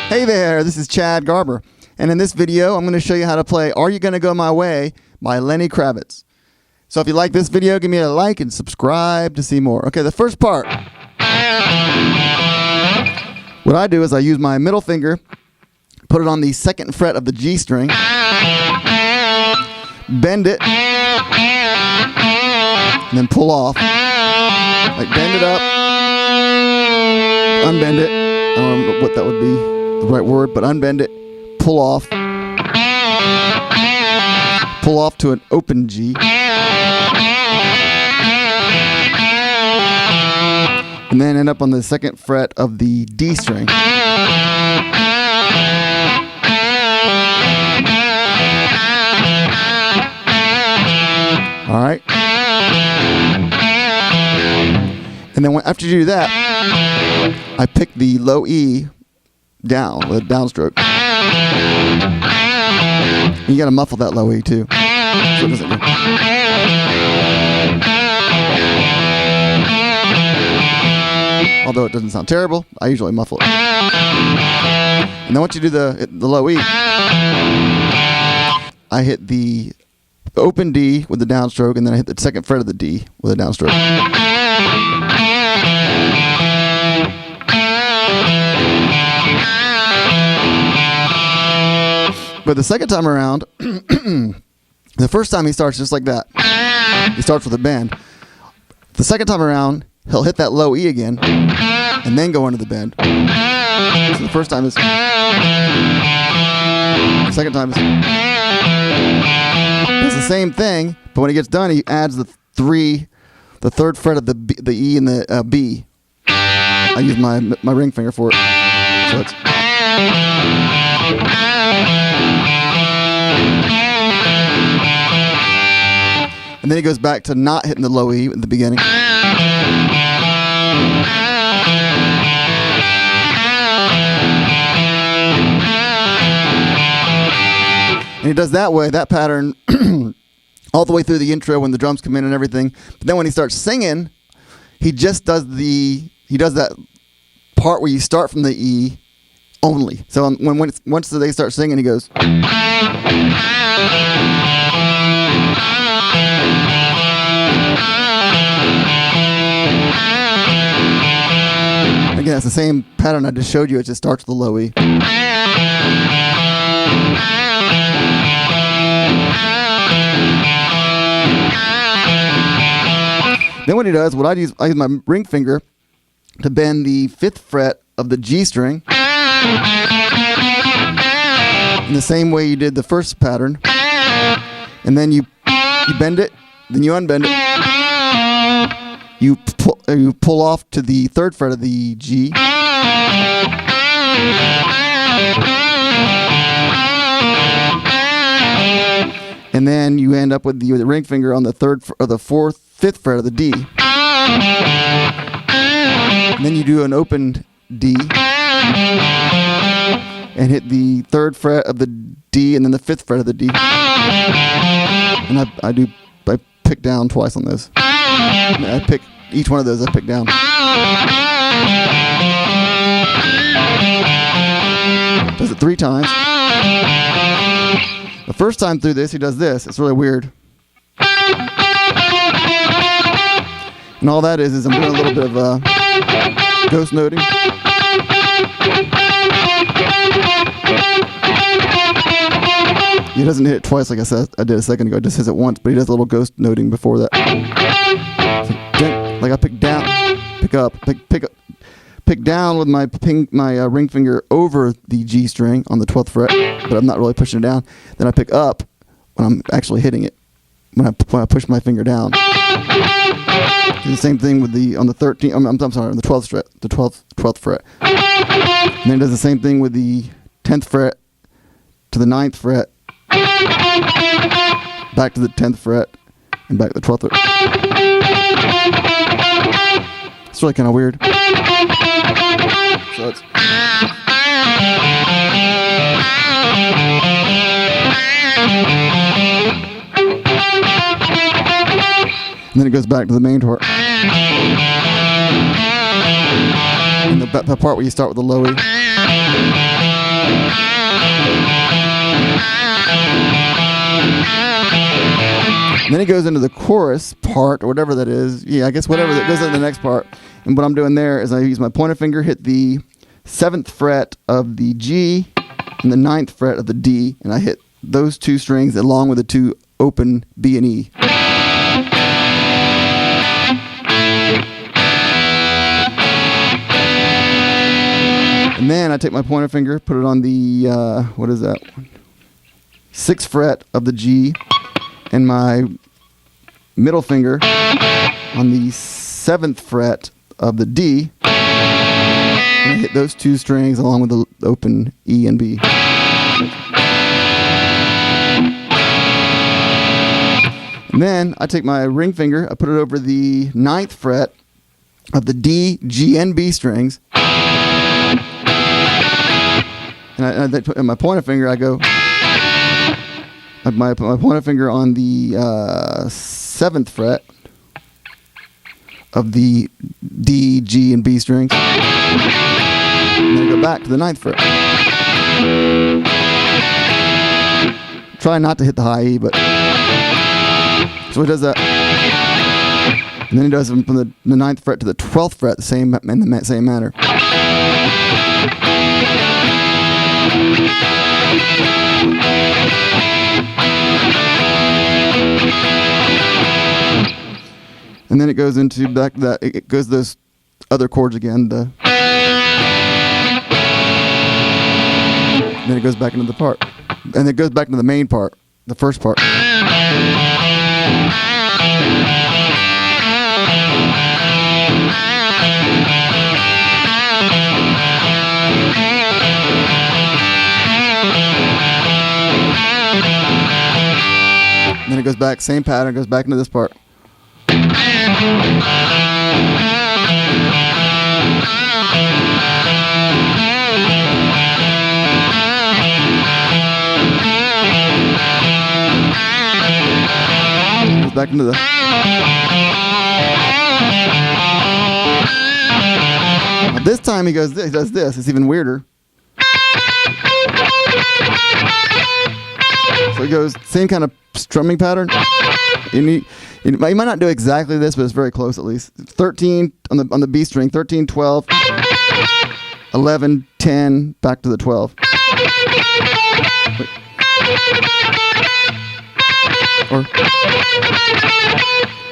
Hey there, this is Chad Garber, and in this video I'm going to show you how to play Are You Gonna Go My Way by Lenny Kravitz. So if you like this video, give me a like and subscribe to see more. Okay, the first part. What I do is I use my middle finger, put it on the 2nd fret of the G string, bend it, and then pull off. Like bend it up, unbend it. I don't know what that would be the right word, but unbend it, pull off to an open G, and then end up on the 2nd fret of the D string. All right, and then after you do that, I pick the low E down with a downstroke. You gotta muffle that low E too, so it doesn't go. Although it doesn't sound terrible, I usually muffle it. And then once you do the low E, I hit the open D with the downstroke, and then I hit the 2nd fret of the D with a downstroke. But the second time around, the first time he starts just like that. He starts with a bend. The second time around, he'll hit that low E again, and then go into the bend. So the first time is, the second time is, does the same thing, but when he gets done, he adds the 3rd fret of the E and the B. I use my ring finger for it. So it's. And then he goes back to not hitting the low E at the beginning. And he does that pattern all the way through the intro when the drums come in and everything. But then when he starts singing, he just does that part where you start from the E only. So once they start singing, he goes. Again, it's the same pattern I just showed you. It just starts with the low E. Then what he does, I use my ring finger to bend the 5th fret of the G string in the same way you did the first pattern, and then you bend it, then you unbend it, you pull off to the 3rd fret of the G, and then you end up with the ring finger on the 3rd or the 5th fret of the D. And then you do an open D and hit the 3rd fret of the D and then the 5th fret of the D. And I pick down twice on those. I pick each one of those. I pick down. Does it 3 times. The first time through this, he does this. It's really weird. And all that is I'm doing a little bit of ghost noting. He doesn't hit it twice like I said I did a second ago. He just hits it once, but he does a little ghost noting before that. Like I pick down, pick up, pick down with my ring finger over the G string on the 12th fret, but I'm not really pushing it down. Then I pick up when I'm actually hitting it. When I push my finger down. Do the same thing with on the 13th. I'm sorry, on the 12th fret. The 12th fret. And then it does the same thing with the 10th fret to the 9th fret, back to the 10th fret, and back to the 12th fret. It's really kind of weird. So it's. And then it goes back to the main part. And the part where you start with the low E. And then he goes into the chorus part, or whatever that is. Yeah, I guess whatever that goes into the next part. And what I'm doing there is I use my pointer finger, hit the 7th fret of the G and the 9th fret of the D, and I hit those 2 strings along with the 2 open B and E. And then I take my pointer finger, put it on the, what is that? 6th fret of the G, and my middle finger on the 7th fret of the D, and I hit those 2 strings along with the open E and B. And then I take my ring finger, I put it over the 9th fret of the D, G, and B strings, and I put my pointer finger, I go, my pointer finger on the 7th fret of the D, G, and B strings, and then I go back to the 9th fret. Try not to hit the high E, but so he does that, and then he does them from the 9th fret to the 12th fret, in the same manner. And then it goes into back to that. It goes those other chords again. And then it goes back into the part, and it goes back into the main part, the first part. And then it goes back, same pattern, goes back into this part. Goes back into the. Now this time he does this. It's even weirder. So he goes same kind of strumming pattern. You might not do exactly this, but it's very close at least. 13 on the B string, 13, 12, 11, 10, back to the 12.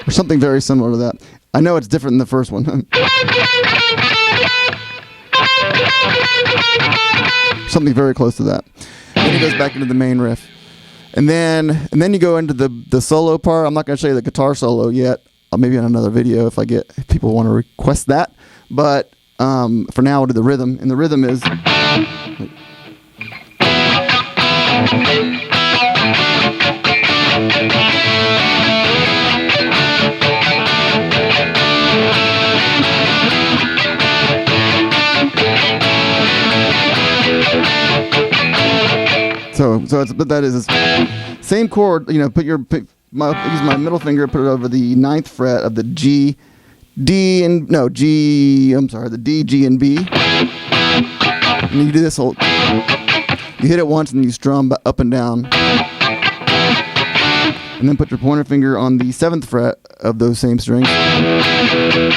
Or something very similar to that. I know it's different than the first one. Something very close to that. Then he goes back into the main riff. And then you go into the solo part. I'm not going to show you the guitar solo yet. Maybe in another video if people want to request that. But for now, we'll do the rhythm. And the rhythm is. But that is same chord. You know, use my middle finger, put it over the 9th fret of the G, D, and no G. I'm sorry, the D, G, and B. And you do this whole. You hit it once and you strum up and down, and then put your pointer finger on the 7th fret of those same strings, and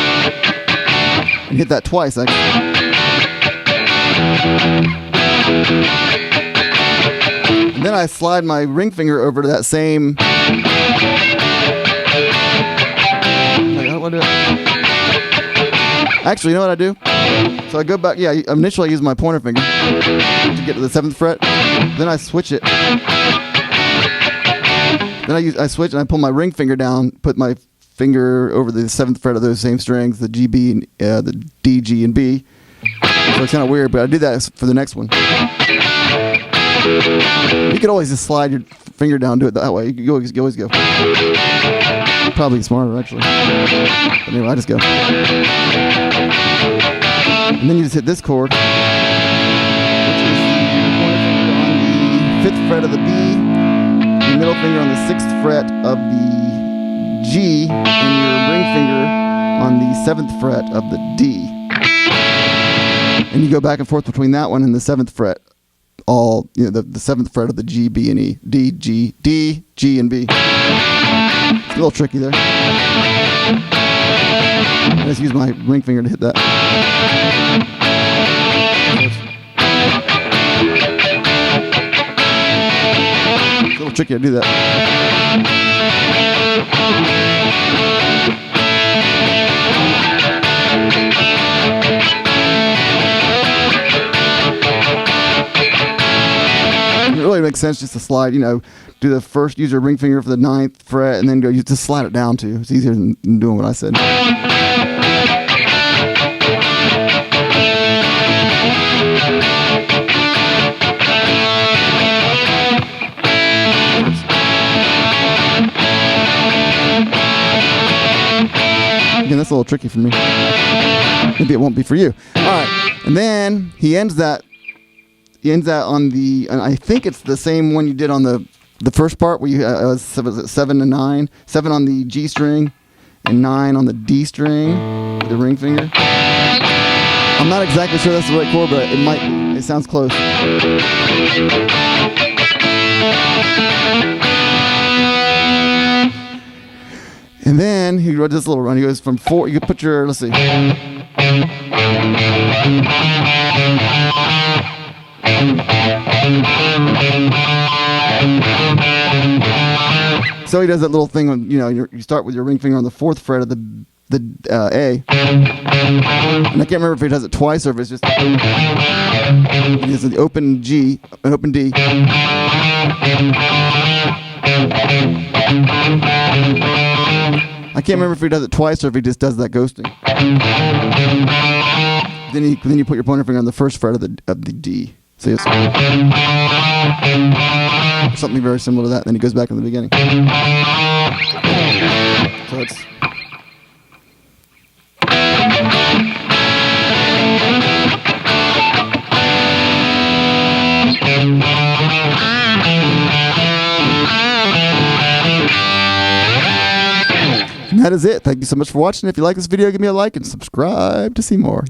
hit that twice. Actually. And then I slide my ring finger over to that same. Actually, you know what I do? So I go back. Yeah, initially I use my pointer finger to get to the 7th fret. Then I switch it. Then I switch and I pull my ring finger down, put my finger over the 7th fret of those same strings, the G, B, and the D, G, and B. So it's kind of weird, but I do that for the next one. You could always just slide your finger down, do it that way. You always go. Probably smarter, actually. But anyway, I just go. And then you just hit this chord, which is the 5th fret of the B, your middle finger on the 6th fret of the G, and your ring finger on the 7th fret of the D. And you go back and forth between that one and the 7th fret all, the 7th fret of the G, B, and E. D, G, D, G, and B. It's a little tricky there. I just use my ring finger to hit that. It's a little tricky to do that. It really makes sense just to slide, do the first, use your ring finger for the 9th fret, and then you just slide it down too. It's easier than doing what I said. Again, that's a little tricky for me. Maybe it won't be for you. All right, and then he ends that on the, and I think it's the same one you did on the first part where you was 7 and 9, 7 on the G string and 9 on the D string with the ring finger. I'm not exactly sure that's the right chord, but it might be. It sounds close. And then he wrote this little run. He goes from 4. You can put your, let's see. So he does that little thing when you start with your ring finger on the 4th fret of the A, and I can't remember if he does it twice or if it's just he does the open G, an open D. I can't remember if he does it twice or if he just does that ghosting. Then you put your pointer finger on the 1st fret of the D. So it's something very similar to that. Then he goes back in the beginning. So it's. And that is it. Thank you so much for watching. If you like this video, give me a like and subscribe to see more.